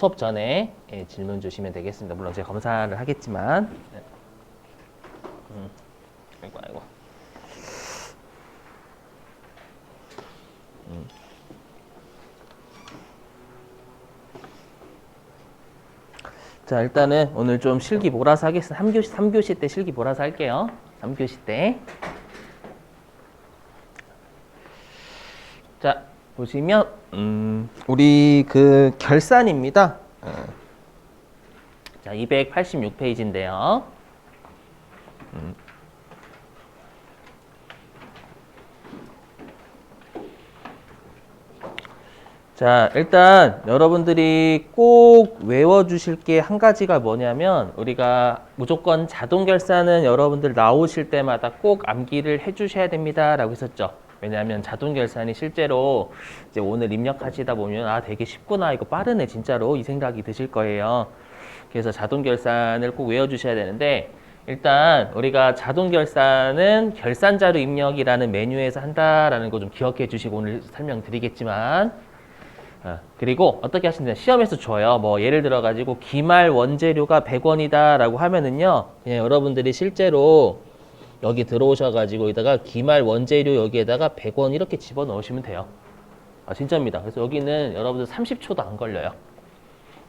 수업 전에 질문 주시면 되겠습니다. 물론 제가 검사를 하겠지만. 아이고, 아이고. 자, 일단은 오늘 좀 실기 몰아서 하겠습니다. 3교시 때 실기 몰아서 할게요. 3교시 때. 자, 보시면 우리 그 결산입니다. 자, 286페이지인데요. 자, 일단 여러분들이 꼭 외워주실 게 한 가지가 뭐냐면, 우리가 무조건 자동 결산은 여러분들 나오실 때마다 꼭 암기를 해주셔야 됩니다 라고 했었죠. 왜냐하면 자동 결산이 실제로 이제 오늘 입력하시다 보면 아, 되게 쉽구나, 이거 빠르네 진짜로, 이 생각이 드실 거예요. 그래서 자동 결산을 꼭 외워주셔야 되는데, 일단 우리가 자동 결산은 결산자료 입력이라는 메뉴에서 한다라는 거 좀 기억해 주시고 오늘 설명드리겠지만, 그리고 어떻게 하시면 시험에서 줘요. 뭐 예를 들어 가지고 기말 원재료가 100원이다 라고 하면은요, 그냥 여러분들이 실제로 여기 들어오셔 가지고 여기다가 기말 원재료 여기에다가 100원 이렇게 집어 넣으시면 돼요. 진짜입니다. 그래서 여기는 여러분들 30초도 안 걸려요.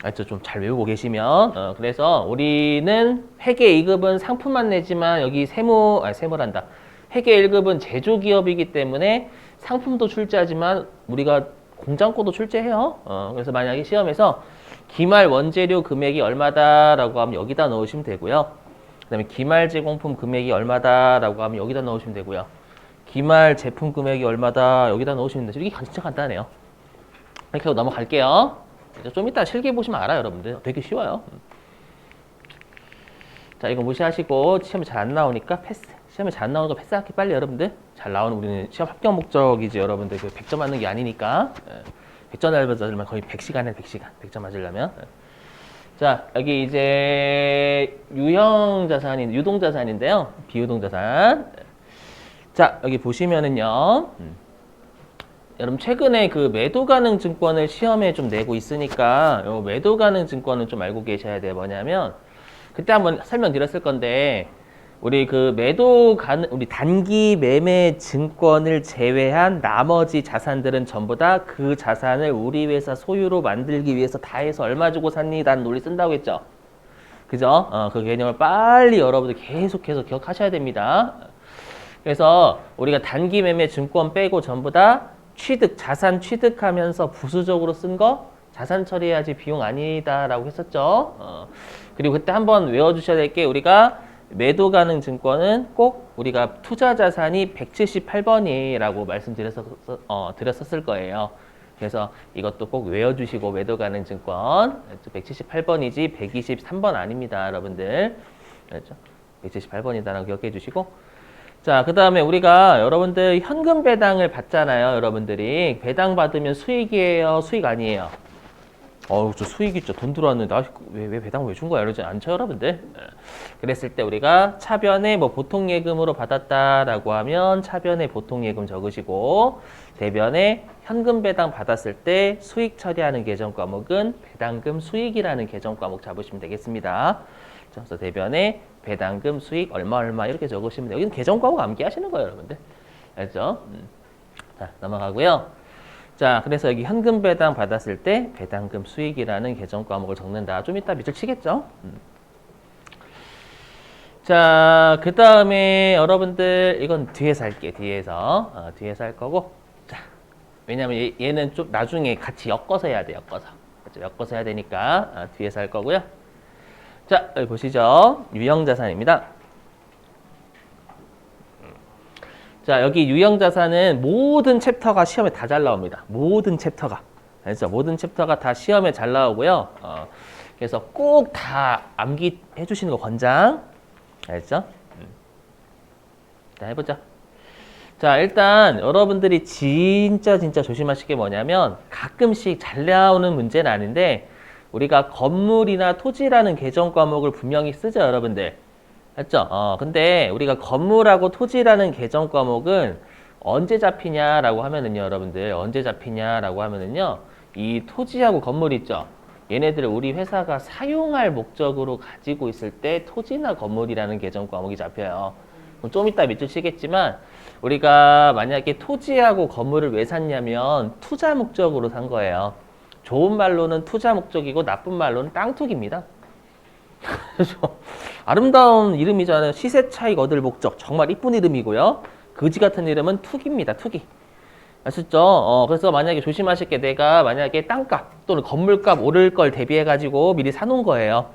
알죠? 좀 잘 외우고 계시면. 그래서 우리는 회계 2급은 상품만 내지만 여기 세무란다. 회계 1급은 제조기업이기 때문에 상품도 출제하지만 우리가 공장고도 출제해요. 그래서 만약에 시험에서 기말 원재료 금액이 얼마다라고 하면 여기다 넣으시면 되고요. 그 다음에 기말 제공품 금액이 얼마다라고 하면 여기다 넣으시면 되고요. 기말 제품 금액이 얼마다 여기다 넣으시면 되죠. 이게 진짜 간단해요. 이렇게 하고 넘어갈게요. 좀 이따 실기 보시면 알아요, 여러분들. 되게 쉬워요. 자, 이거 무시하시고 시험에 잘 안 나오니까 패스. 시험에 잘 안 나오는 거 패스할게 빨리 여러분들. 잘 나오는 우리는 시험 합격 목적이지 여러분들. 그 100점 맞는 게 아니니까. 100점 맞으려면 거의 100시간에 100시간. 100점 맞으려면. 자, 여기 이제 유동자산인데요. 비유동자산. 자, 여기 보시면은요. 여러분 최근에 그 매도 가능 증권을 시험에 좀 내고 있으니까 요 매도 가능 증권은 좀 알고 계셔야 돼요. 뭐냐면 그때 한번 설명드렸을 건데, 우리 그 우리 단기 매매 증권을 제외한 나머지 자산들은 전부 다 그 자산을 우리 회사 소유로 만들기 위해서 다 해서 얼마 주고 샀니라는 논리 쓴다고 했죠. 그죠? 그 개념을 빨리 여러분들 계속해서 기억하셔야 됩니다. 그래서 우리가 단기 매매 증권 빼고 전부 다 자산 취득하면서 부수적으로 쓴 거 자산 처리해야지 비용 아니다라고 했었죠. 그리고 그때 한번 외워주셔야 될 게, 우리가 매도 가능 증권은 꼭 우리가 투자 자산이 178번이라고 드렸었을 거예요. 그래서 이것도 꼭 외워주시고, 매도 가능 증권 178번이지 123번 아닙니다, 여러분들. 그렇죠? 178번이다라고 기억해 주시고, 자, 그 다음에 우리가 여러분들 현금 배당을 받잖아요. 여러분들이 배당 받으면 수익이에요, 수익 아니에요? 저 수익 있죠. 돈 들어왔는데 왜 배당 왜 준 거야? 이러지 않죠, 여러분들? 그랬을 때 우리가 차변에 뭐 보통예금으로 받았다라고 하면 차변에 보통예금 적으시고, 대변에 현금 배당 받았을 때 수익 처리하는 계정 과목은 배당금 수익이라는 계정 과목 잡으시면 되겠습니다. 그래서 대변에 배당금 수익 얼마 이렇게 적으시면 돼요. 여기는 계정 과목 암기하시는 거예요, 여러분들. 알죠? 자, 넘어가고요. 자, 그래서 여기 현금 배당 받았을 때 배당금 수익이라는 계정 과목을 적는다. 좀 이따 밑줄 치겠죠? 자, 그 다음에 여러분들 이건 뒤에서 할게. 뒤에서 할 거고. 자, 왜냐면 얘는 좀 나중에 같이 엮어서 해야 돼. 엮어서 해야 되니까 뒤에서 할 거고요. 자, 여기 보시죠. 유형자산입니다. 자, 여기 유형자산은 모든 챕터가 시험에 다 잘 나옵니다. 모든 챕터가. 알죠? 모든 챕터가 다 시험에 잘 나오고요. 그래서 꼭 다 암기해 주시는 거 권장. 알죠? 일단 해보자. 자, 일단 여러분들이 진짜 조심하실 게 뭐냐면, 가끔씩 잘 나오는 문제는 아닌데, 우리가 건물이나 토지라는 계정 과목을 분명히 쓰죠, 여러분들. 맞죠? 근데 우리가 건물하고 토지라는 계정 과목은 언제 잡히냐라고 하면은요, 여러분들. 언제 잡히냐라고 하면은요, 이 토지하고 건물 있죠? 얘네들을 우리 회사가 사용할 목적으로 가지고 있을 때 토지나 건물이라는 계정 과목이 잡혀요. 좀 이따 밑줄 치겠지만 우리가 만약에 토지하고 건물을 왜 샀냐면 투자 목적으로 산 거예요. 좋은 말로는 투자 목적이고 나쁜 말로는 땅 투기입니다. 아름다운 이름이잖아요. 시세 차익 얻을 목적. 정말 이쁜 이름이고요. 거지 같은 이름은 투기입니다. 투기. 아셨죠? 그래서 만약에 조심하실 게 내가 만약에 땅값 또는 건물값 오를 걸 대비해가지고 미리 사놓은 거예요.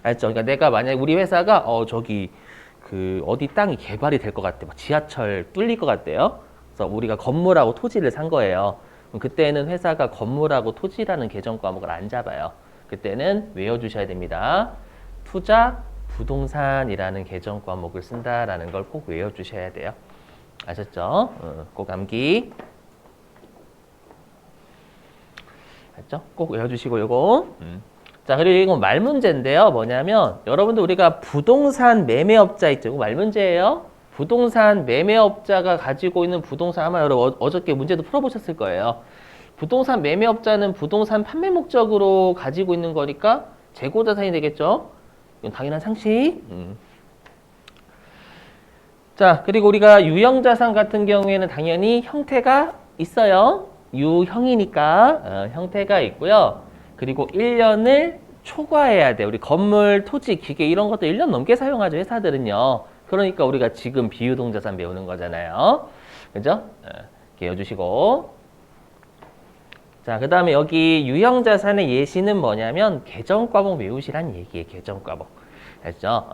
알죠? 그러니까 내가 만약에 우리 회사가 저기 그 어디 땅이 개발이 될 것 같대. 막 지하철 뚫릴 것 같대요. 그래서 우리가 건물하고 토지를 산 거예요. 그럼 그때는 회사가 건물하고 토지라는 계정 과목을 안 잡아요. 그때는 외워주셔야 됩니다. 투자, 부동산이라는 계정 과목을 쓴다라는 걸 꼭 외워주셔야 돼요. 아셨죠? 꼭 암기. 알죠? 꼭 외워주시고 요거. 자, 그리고 이건 말 문제인데요. 뭐냐면 여러분들 우리가 부동산 매매업자 있죠? 말 문제예요. 부동산 매매업자가 가지고 있는 부동산 아마 여러분 어저께 문제도 풀어보셨을 거예요. 부동산 매매업자는 부동산 판매 목적으로 가지고 있는 거니까 재고자산이 되겠죠? 이건 당연한 상식. 자, 그리고 우리가 유형자산 같은 경우에는 당연히 형태가 있어요. 유형이니까 형태가 있고요. 그리고 1년을 초과해야 돼. 우리 건물, 토지, 기계 이런 것도 1년 넘게 사용하죠. 회사들은요. 그러니까 우리가 지금 비유동자산 배우는 거잖아요. 그죠? 이렇게 외워주시고. 자, 그 다음에 여기 유형자산의 예시는 뭐냐면 계정과목 외우시란 얘기예요. 계정과목. 알죠?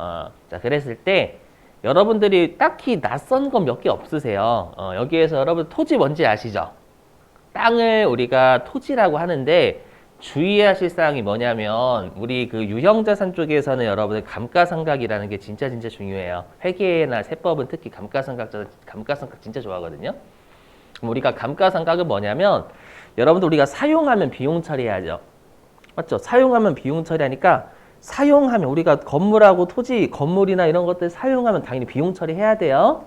자, 그랬을 때 여러분들이 딱히 낯선 건 몇 개 없으세요. 여기에서 여러분 토지 뭔지 아시죠? 땅을 우리가 토지라고 하는데 주의하실 사항이 뭐냐면 우리 그 유형자산 쪽에서는 여러분들 감가상각이라는 게 진짜 중요해요. 회계나 세법은 특히 감가상각 진짜 좋아하거든요. 그럼 우리가 감가상각은 뭐냐면 여러분들 우리가 사용하면 비용 처리해야죠. 맞죠? 사용하면 비용 처리하니까 사용하면 우리가 건물하고 토지, 건물이나 이런 것들 사용하면 당연히 비용 처리해야 돼요.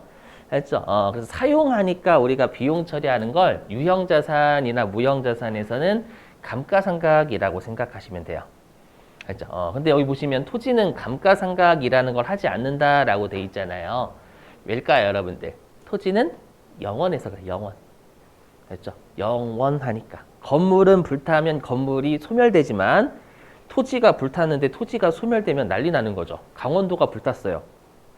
알죠? 그래서 사용하니까 우리가 비용 처리하는 걸 유형자산이나 무형자산에서는 감가상각이라고 생각하시면 돼요. 알죠? 근데 여기 보시면 토지는 감가상각이라는 걸 하지 않는다라고 돼 있잖아요. 왜일까요, 여러분들? 토지는 영원해서 그래, 영원. 알죠? 영원하니까. 건물은 불타면 건물이 소멸되지만 토지가 불탔는데 토지가 소멸되면 난리 나는 거죠. 강원도가 불탔어요.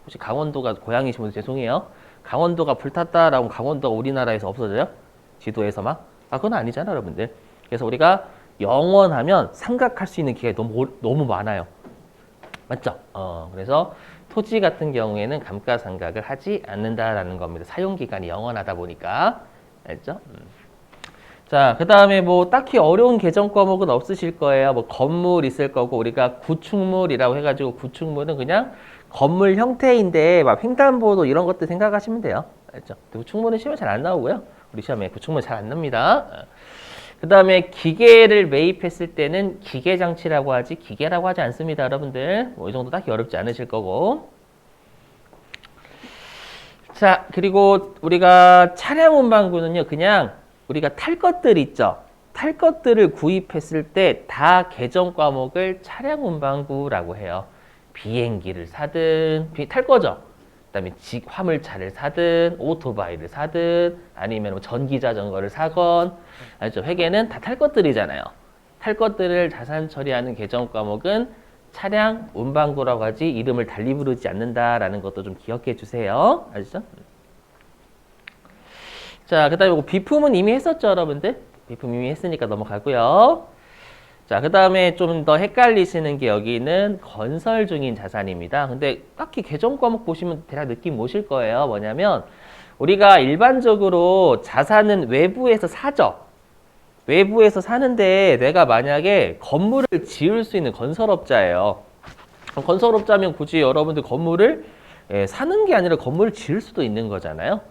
혹시 강원도가 고향이시면 죄송해요. 강원도가 불탔다라고 강원도가 우리나라에서 없어져요? 지도에서 막? 그건 아니잖아, 여러분들. 그래서 우리가 영원하면 상각할 수 있는 기회가 너무 많아요. 맞죠? 그래서 토지 같은 경우에는 감가상각을 하지 않는다라는 겁니다. 사용기간이 영원하다 보니까. 알죠? 자, 그 다음에 뭐 딱히 어려운 계정 과목은 없으실 거예요. 뭐 건물 있을 거고 우리가 구축물이라고 해가지고 구축물은 그냥 건물 형태인데 막 횡단보도 이런 것들 생각하시면 돼요. 알죠? 구축물은 시험에 잘 안 나오고요. 우리 시험에 구축물 잘 안 납니다. 그 다음에 기계를 매입했을 때는 기계장치라고 하지 기계라고 하지 않습니다. 여러분들 뭐 이 정도 딱히 어렵지 않으실 거고. 자, 그리고 우리가 차량 운반구는요. 그냥 우리가 탈 것들 있죠. 탈 것들을 구입했을 때 다 계정 과목을 차량 운반구라고 해요. 비행기를 사든 탈 거죠. 그다음에 화물차를 사든 오토바이를 사든 아니면 뭐 전기 자전거를 사건. 알죠? 회계는 다 탈 것들이잖아요. 탈 것들을 자산 처리하는 계정 과목은 차량 운반구라고 하지 이름을 달리 부르지 않는다라는 것도 좀 기억해 주세요. 아시죠? 자, 그 다음에 비품은 이미 했었죠, 여러분들? 비품 이미 했으니까 넘어가고요. 자, 그 다음에 좀 더 헷갈리시는 게 여기는 건설 중인 자산입니다. 근데 딱히 계정 과목 보시면 대략 느낌 오실 거예요. 뭐냐면 우리가 일반적으로 자산은 외부에서 사죠. 외부에서 사는데 내가 만약에 건물을 지을 수 있는 건설업자예요. 건설업자면 굳이 여러분들 건물을 사는 게 아니라 건물을 지을 수도 있는 거잖아요.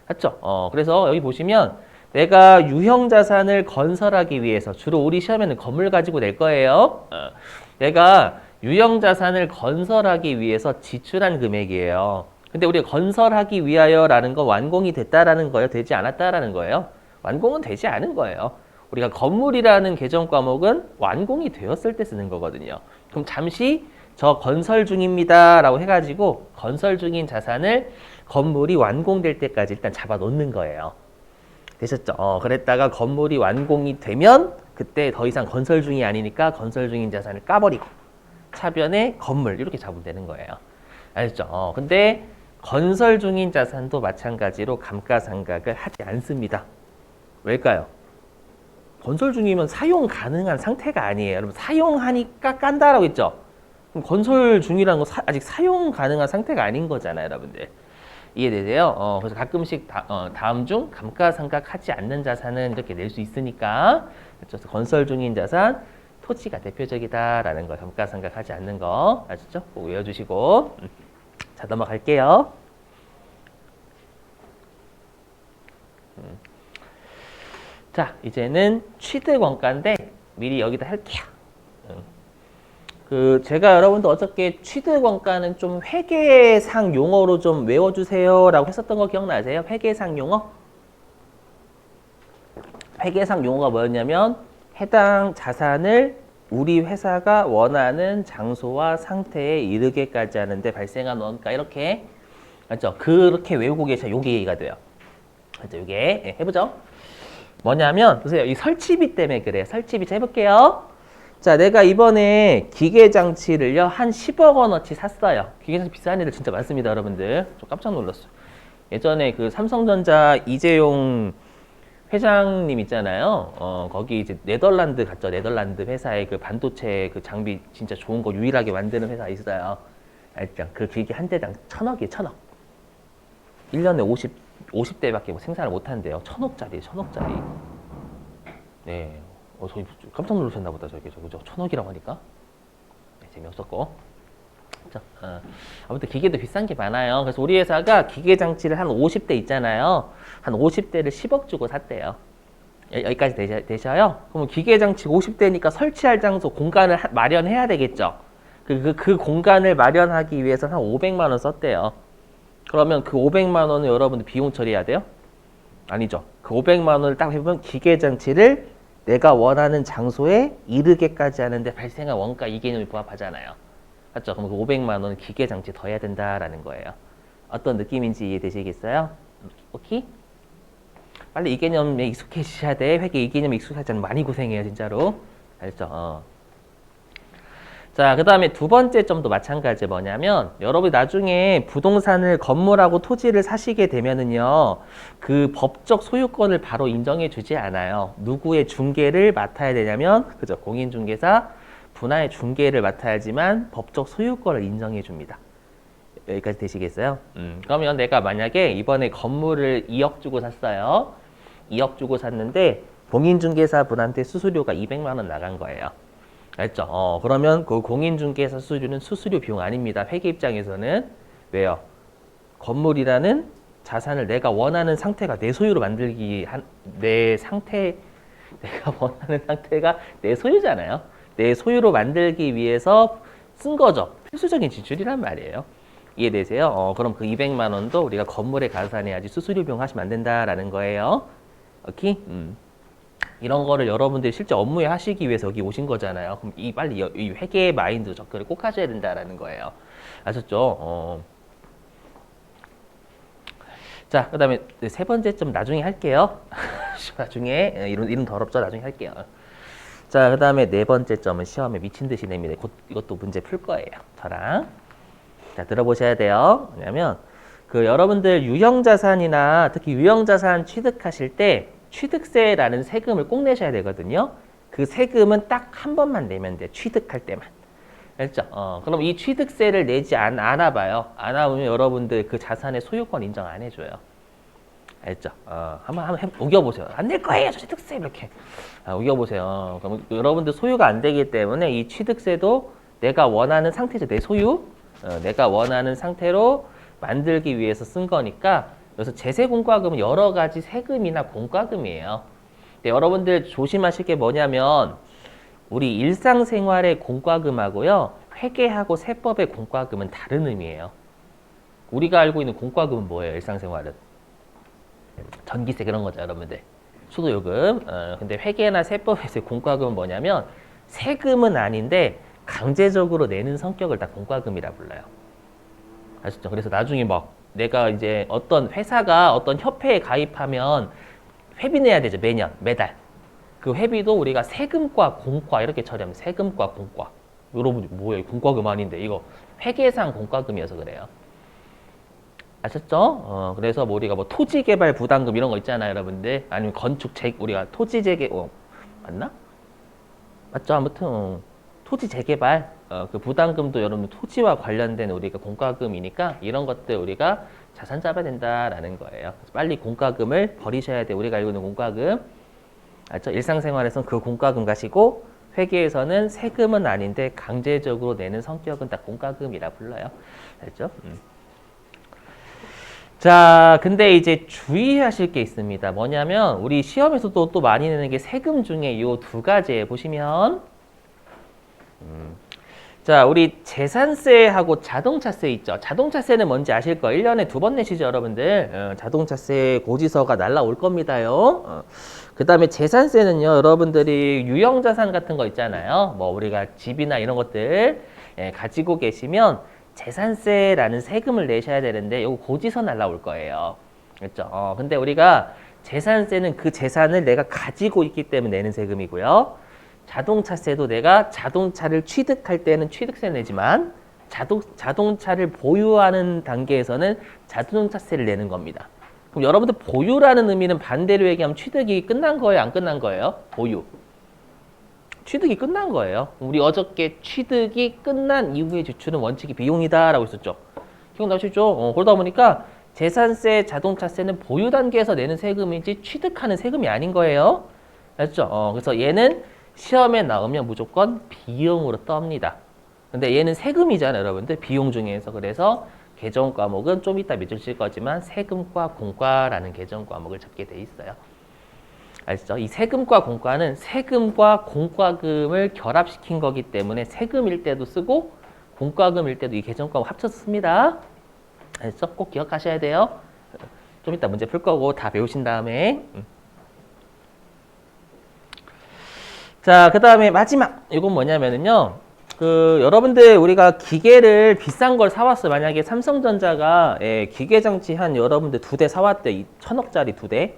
맞죠? 그래서 여기 보시면 내가 유형자산을 건설하기 위해서 주로 우리 시험에는 건물 가지고 낼 거예요. 내가 유형자산을 건설하기 위해서 지출한 금액이에요. 근데 우리가 건설하기 위하여라는 건 완공이 됐다라는 거예요? 되지 않았다라는 거예요? 완공은 되지 않은 거예요. 우리가 건물이라는 개정 과목은 완공이 되었을 때 쓰는 거거든요. 그럼 잠시 저 건설 중입니다 라고 해가지고 건설 중인 자산을 건물이 완공될 때까지 일단 잡아 놓는 거예요. 되셨죠? 그랬다가 건물이 완공이 되면 그때 더 이상 건설 중이 아니니까 건설 중인 자산을 까버리고 차변에 건물 이렇게 잡으면 되는 거예요. 아셨죠? 근데 건설 중인 자산도 마찬가지로 감가상각을 하지 않습니다. 왜일까요? 건설 중이면 사용 가능한 상태가 아니에요. 여러분 사용하니까 깐다라고 했죠? 그럼 건설 중이라는 건 아직 사용 가능한 상태가 아닌 거잖아요, 여러분들. 이해되세요? 그래서 가끔씩 다음 중 감가상각하지 않는 자산은 이렇게 낼 수 있으니까 그래서 건설 중인 자산, 토지가 대표적이다라는 거 감가상각하지 않는 거 아시죠? 꼭 외워주시고 자 넘어갈게요. 자 이제는 취득원가인데 미리 여기다 할게요. 제가 여러분들 어저께 취득원가는 좀 회계상 용어로 좀 외워주세요 라고 했었던 거 기억나세요? 회계상 용어? 회계상 용어가 뭐였냐면 해당 자산을 우리 회사가 원하는 장소와 상태에 이르게까지 하는데 발생한 원가 이렇게 맞죠? 그렇게 외우고 계셔야 요게 이해가 돼요. 맞죠? 요게 해보죠. 뭐냐면 보세요. 이 설치비 때문에 그래요. 설치비 자 해볼게요. 자, 내가 이번에 기계장치를요, 한 10억 원어치 샀어요. 기계장치 비싼 애들 진짜 많습니다, 여러분들. 저 깜짝 놀랐어요. 예전에 그 삼성전자 이재용 회장님 있잖아요. 거기 이제 네덜란드 갔죠. 네덜란드 회사에 그 반도체 그 장비 진짜 좋은 거 유일하게 만드는 회사 있어요. 알죠? 그 기계 한 대당 1,000억이에요, 1,000억. 1년에 50대밖에 뭐 생산을 못 한대요. 1,000억짜리, 1,000억짜리. 네. 저희 깜짝 놀라셨나 보다, 저기, 그죠? 1,000억이라고 하니까. 네, 재미없었고. 그죠? 아무튼 기계도 비싼 게 많아요. 그래서 우리 회사가 기계 장치를 한 50대 있잖아요. 한 50대를 10억 주고 샀대요. 여기까지 되셔요? 그러면 기계 장치 50대니까 설치할 장소, 공간을 마련해야 되겠죠? 그 공간을 마련하기 위해서 한 500만 원 썼대요. 그러면 그 500만 원을 여러분들 비용 처리해야 돼요? 아니죠. 그 500만 원을 딱 해보면 기계 장치를 내가 원하는 장소에 이르게까지 하는데 발생한 원가 이 개념이 부합하잖아요. 맞죠? 그럼 그 500만 원은 기계 장치 더 해야 된다라는 거예요. 어떤 느낌인지 이해되시겠어요? 오케이? 빨리 이 개념에 익숙해지셔야 돼. 회계 이 개념에 익숙하지 않으면 많이 고생해요, 진짜로. 알죠? 자, 그 다음에 두 번째 점도 마찬가지 뭐냐면 여러분이 나중에 부동산을 건물하고 토지를 사시게 되면은요 그 법적 소유권을 바로 인정해 주지 않아요. 누구의 중개를 맡아야 되냐면 그죠? 공인중개사 분야의 중개를 맡아야지만 법적 소유권을 인정해 줍니다. 여기까지 되시겠어요? 그러면 내가 만약에 이번에 건물을 2억 주고 샀어요. 2억 주고 샀는데 공인중개사 분한테 수수료가 200만 원 나간 거예요. 알죠? 그러면 그 공인중개사 수수료는 수수료 비용 아닙니다. 회계 입장에서는. 왜요? 건물이라는 자산을 내가 원하는 상태가 내 소유로 만들기 내가 원하는 상태가 내 소유잖아요. 내 소유로 만들기 위해서 쓴 거죠. 필수적인 지출이란 말이에요. 이해되세요? 그럼 그 200만 원도 우리가 건물에 가산해야지 수수료 비용 하시면 안 된다라는 거예요. 오케이? 이런 거를 여러분들이 실제 업무에 하시기 위해서 여기 오신 거잖아요. 그럼 빨리 이 회계의 마인드 접근을 꼭 하셔야 된다라는 거예요. 아셨죠? 자, 그 다음에 세 번째 점 나중에 할게요. 나중에, 이름 더럽죠? 나중에 할게요. 자, 그 다음에 네 번째 점은 시험에 미친 듯이 냅니다. 이것도 문제 풀 거예요. 저랑. 자, 들어보셔야 돼요. 왜냐면, 여러분들 유형자산이나 특히 유형자산 취득하실 때 취득세라는 세금을 꼭 내셔야 되거든요. 그 세금은 딱 한 번만 내면 돼요. 취득할 때만. 알죠? 그럼 이 취득세를 내지 않아 봐요. 안 하면 여러분들 그 자산의 소유권 인정 안 해줘요. 알죠? 한번 우겨보세요. 안 낼 거예요, 저 취득세 이렇게. 우겨보세요. 그럼 여러분들 소유가 안 되기 때문에 이 취득세도 내가 원하는 상태죠. 내 소유. 내가 원하는 상태로 만들기 위해서 쓴 거니까. 그래서 제세공과금은 여러 가지 세금이나 공과금이에요. 근데 여러분들 조심하실 게 뭐냐면 우리 일상생활의 공과금하고요. 회계하고 세법의 공과금은 다른 의미예요. 우리가 알고 있는 공과금은 뭐예요? 일상생활은. 전기세 그런 거죠, 여러분들. 수도요금. 근데 회계나 세법에서의 공과금은 뭐냐면 세금은 아닌데 강제적으로 내는 성격을 다 공과금이라 불러요. 아시죠? 그래서 나중에 막 내가 이제 어떤 회사가 어떤 협회에 가입하면 회비 내야 되죠. 매달. 그 회비도 우리가 세금과 공과 이렇게 처리하면 세금과 공과. 여러분 뭐야? 공과금 아닌데 이거 회계상 공과금이어서 그래요. 아셨죠? 그래서 뭐 우리가 뭐 토지개발 부담금 이런 거 있잖아요, 여러분들. 아니면 우리가 토지 재개, 맞나? 맞죠? 아무튼 토지 재개발 그 부담금도 여러분 토지와 관련된 우리가 공과금이니까 이런 것들 우리가 자산 잡아야 된다라는 거예요. 그래서 빨리 공과금을 버리셔야 돼. 우리가 알고 있는 공과금. 알죠? 일상생활에서는 그 공과금 가시고 회계에서는 세금은 아닌데 강제적으로 내는 성격은 다 공과금이라 불러요. 알죠? 자, 근데 이제 주의하실 게 있습니다. 뭐냐면 우리 시험에서도 또 많이 내는 게 세금 중에 이 두 가지 보시면 자, 우리 재산세하고 자동차세 있죠. 자동차세는 뭔지 아실 거예요. 1년에 2번 내시죠, 여러분들. 자동차세 고지서가 날라올 겁니다요. 그 다음에 재산세는요, 여러분들이 유형자산 같은 거 있잖아요. 뭐 우리가 집이나 이런 것들 가지고 계시면 재산세라는 세금을 내셔야 되는데 이거 고지서 날라올 거예요. 그렇죠? 근데 우리가 재산세는 그 재산을 내가 가지고 있기 때문에 내는 세금이고요. 자동차세도 내가 자동차를 취득할 때는 취득세를 내지만 자동차를 보유하는 단계에서는 자동차세를 내는 겁니다. 그럼 여러분들 보유라는 의미는 반대로 얘기하면 취득이 끝난 거예요? 안 끝난 거예요? 보유. 취득이 끝난 거예요. 우리 어저께 취득이 끝난 이후의 지출은 원칙이 비용이다라고 했었죠. 기억나시죠? 그러다 보니까 재산세, 자동차세는 보유 단계에서 내는 세금이지 취득하는 세금이 아닌 거예요. 알죠? 그래서 얘는 시험에 나오면 무조건 비용으로 떱니다. 근데 얘는 세금이잖아요, 여러분들. 비용 중에서. 그래서 개정 과목은 좀 이따 믿으실 거지만 세금과 공과라는 개정 과목을 잡게 돼 있어요. 아시죠? 이 세금과 공과는 세금과 공과금을 결합시킨 거기 때문에 세금일 때도 쓰고 공과금일 때도 이 개정 과목 합쳐서 씁니다. 아시죠? 꼭 기억하셔야 돼요. 좀 이따 문제 풀 거고 다 배우신 다음에 자, 그 다음에 마지막 이건 뭐냐면은요. 여러분들 우리가 기계를 비싼 걸 사왔어요. 만약에 삼성전자가 기계장치 한 여러분들 2대 사왔대. 1,000억짜리 2대.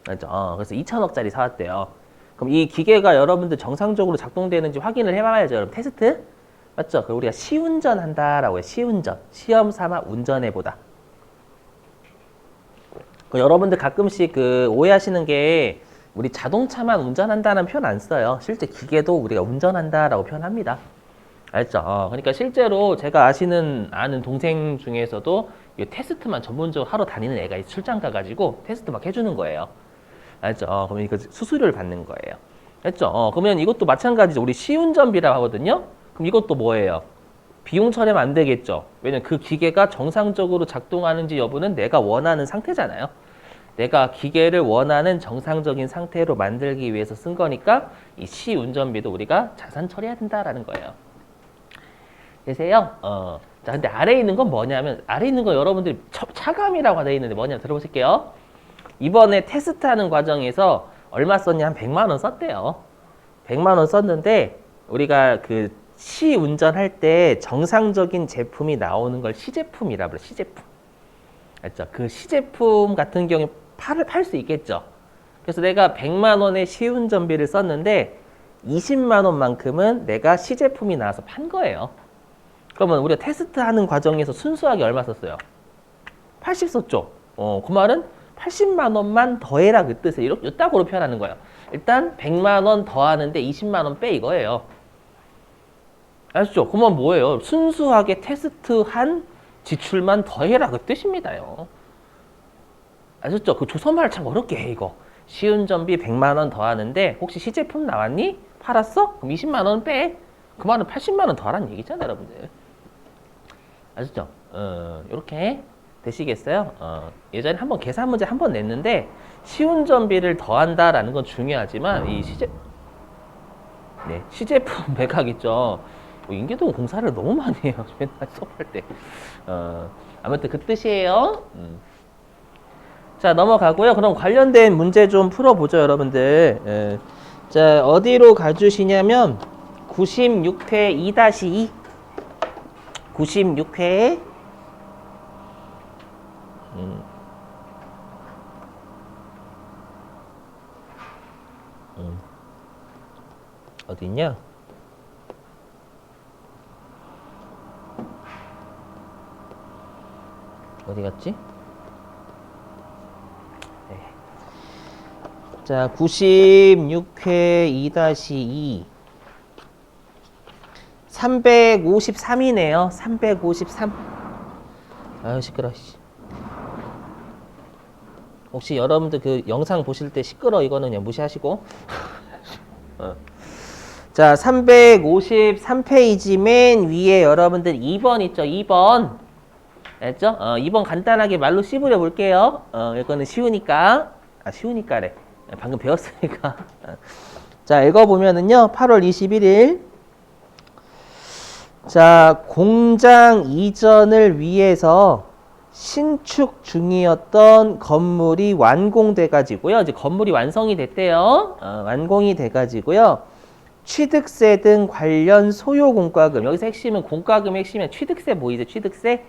맞죠? 그래서 2,000억짜리 사왔대요. 그럼 이 기계가 여러분들 정상적으로 작동되는지 확인을 해봐야죠. 여러분 테스트? 맞죠? 그럼 우리가 시운전 한다라고 해요. 시운전. 시험 삼아 운전해보다. 여러분들 가끔씩 오해하시는 게 우리 자동차만 운전한다는 표현 안 써요. 실제 기계도 우리가 운전한다라고 표현합니다. 알죠? 그러니까 실제로 제가 아는 동생 중에서도 이 테스트만 전문적으로 하러 다니는 애가 출장 가가지고 테스트 막 해주는 거예요. 알죠? 그러면 이거 수수료를 받는 거예요. 알죠? 그러면 이것도 마찬가지죠. 우리 시운전비라고 하거든요. 그럼 이것도 뭐예요? 비용 처리하면 안 되겠죠. 왜냐면 그 기계가 정상적으로 작동하는지 여부는 내가 원하는 상태잖아요. 내가 기계를 원하는 정상적인 상태로 만들기 위해서 쓴 거니까 이 시운전비도 우리가 자산 처리해야 된다라는 거예요. 되세요? 자, 근데 아래에 있는 건 뭐냐면 아래에 있는 거 여러분들이 차감이라고 되어 있는데 뭐냐 들어보실게요. 이번에 테스트하는 과정에서 얼마 썼냐? 한 100만 원 썼대요. 100만 원 썼는데 우리가 그 시운전할 때 정상적인 제품이 나오는 걸 시제품이라 불러요. 시제품. 알죠? 그 시제품 같은 경우에 팔 수 있겠죠. 그래서 내가 100만 원의 시운전비를 썼는데 20만 원만큼은 내가 시제품이 나와서 판 거예요. 그러면 우리가 테스트하는 과정에서 순수하게 얼마 썼어요? 80 썼죠. 그 말은 80만 원만 더해라 그 뜻이에요. 이따구로 표현하는 거예요. 일단 100만 원 더하는데 20만 원 빼 이거예요. 아시죠? 그러면 뭐예요? 순수하게 테스트한 지출만 더해라 그 뜻입니다요. 아셨죠? 그 조선말 참 어렵게 해 이거. 시운전비 100만 원 더하는데 혹시 시제품 나왔니? 팔았어? 그럼 20만 원 빼. 그 말은 80만 원 더하라는 얘기잖아요, 여러분들. 아셨죠? 이렇게 되시겠어요? 예전에 한번 계산 문제 한 번 냈는데 시운전비를 더한다라는 건 중요하지만 이 시제품 매각 있죠. 인계동 공사를 너무 많이 해요. 맨날 수업할 때. 아무튼 그 뜻이에요. 자, 넘어가고요. 그럼 관련된 문제 좀 풀어보죠, 여러분들. 예. 자, 어디로 가주시냐면 96회 2-2 96회 어디 있냐? 어디 갔지? 네. 자, 96회 2-2 353이네요. 353. 아유, 시끄러. 혹시 여러분들 그 영상 보실 때 시끄러 이거는 그냥 무시하시고. 자, 353페이지 맨 위에 여러분들 2번 있죠? 2번. 알죠? 2번 간단하게 말로 씹으려 볼게요. 이거는 쉬우니까. 쉬우니까래. 방금 배웠으니까. 자, 읽어보면은요. 8월 21일. 자, 공장 이전을 위해서 신축 중이었던 건물이 완공돼 가지고요. 이제 건물이 완성이 됐대요. 완공이 돼 가지고요. 취득세 등 관련 소요 공과금. 여기서 핵심은 공과금의 핵심은 취득세 보이죠? 취득세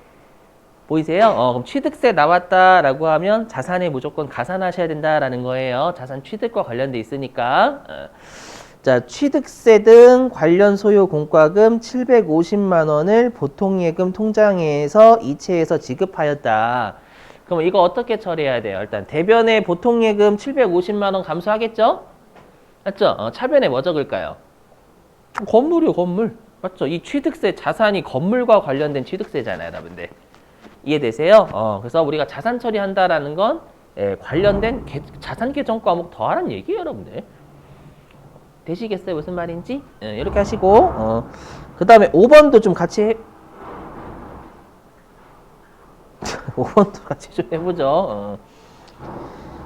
보이세요? 그럼 취득세 나왔다라고 하면 자산에 무조건 가산하셔야 된다라는 거예요. 자산 취득과 관련돼 있으니까. 자, 취득세 등 관련 소요 공과금 750만 원을 보통예금 통장에서 이체해서 지급하였다. 그럼 이거 어떻게 처리해야 돼요? 일단 대변에 보통예금 750만 원 감수하겠죠? 맞죠? 차변에 뭐 적을까요? 건물이요, 건물. 맞죠? 이 취득세 자산이 건물과 관련된 취득세잖아요, 여러분들. 이해되세요? 그래서 우리가 자산 처리한다라는 건 관련된 자산 계정 과목 더하라는 얘기예요, 여러분들. 되시겠어요? 무슨 말인지? 이렇게 하시고 그 다음에 5번도 좀 같이 5번도 같이 좀 해보죠.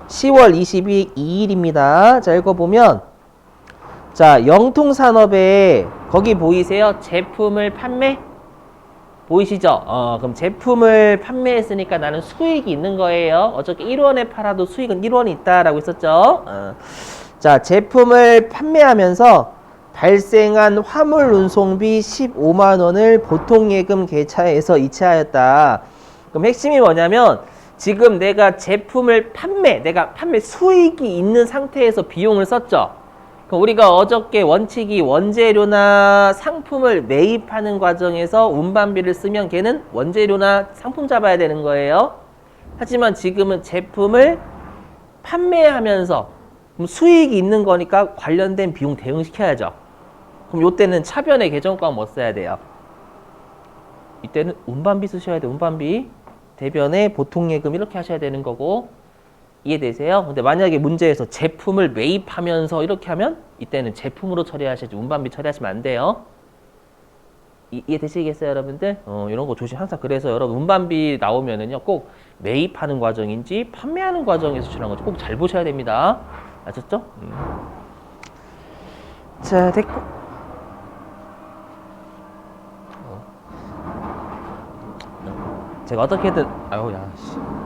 10월 22일입니다. 자, 읽어보면 자, 영통산업에 거기 보이세요? 제품을 판매? 보이시죠? 그럼 제품을 판매했으니까 나는 수익이 있는 거예요. 어저께 1원에 팔아도 수익은 1원이 있다라고 했었죠? 자, 제품을 판매하면서 발생한 화물 운송비 15만 원을 보통예금 계좌에서 이체하였다. 그럼 핵심이 뭐냐면 지금 내가 제품을 내가 판매 수익이 있는 상태에서 비용을 썼죠. 그럼 우리가 어저께 원칙이 원재료나 상품을 매입하는 과정에서 운반비를 쓰면 걔는 원재료나 상품 잡아야 되는 거예요. 하지만 지금은 제품을 판매하면서 그럼 수익이 있는 거니까 관련된 비용 대응시켜야죠. 그럼 이때는 차변의 계정과목 뭐 써야 돼요? 이때는 운반비 쓰셔야 돼요. 운반비. 대변에 보통예금 이렇게 하셔야 되는 거고. 이해되세요? 근데 만약에 문제에서 제품을 매입하면서 이렇게 하면 이때는 제품으로 처리하셔야지 운반비 처리하시면 안 돼요. 이해되시겠어요, 여러분들? 이런 거 조심. 항상 그래서 여러분 운반비 나오면은요 꼭 매입하는 과정인지 판매하는 과정에서 수출한 건지 꼭 잘 보셔야 됩니다. 아셨죠? 자, 됐고. 제가 어떻게든 아유 야 씨.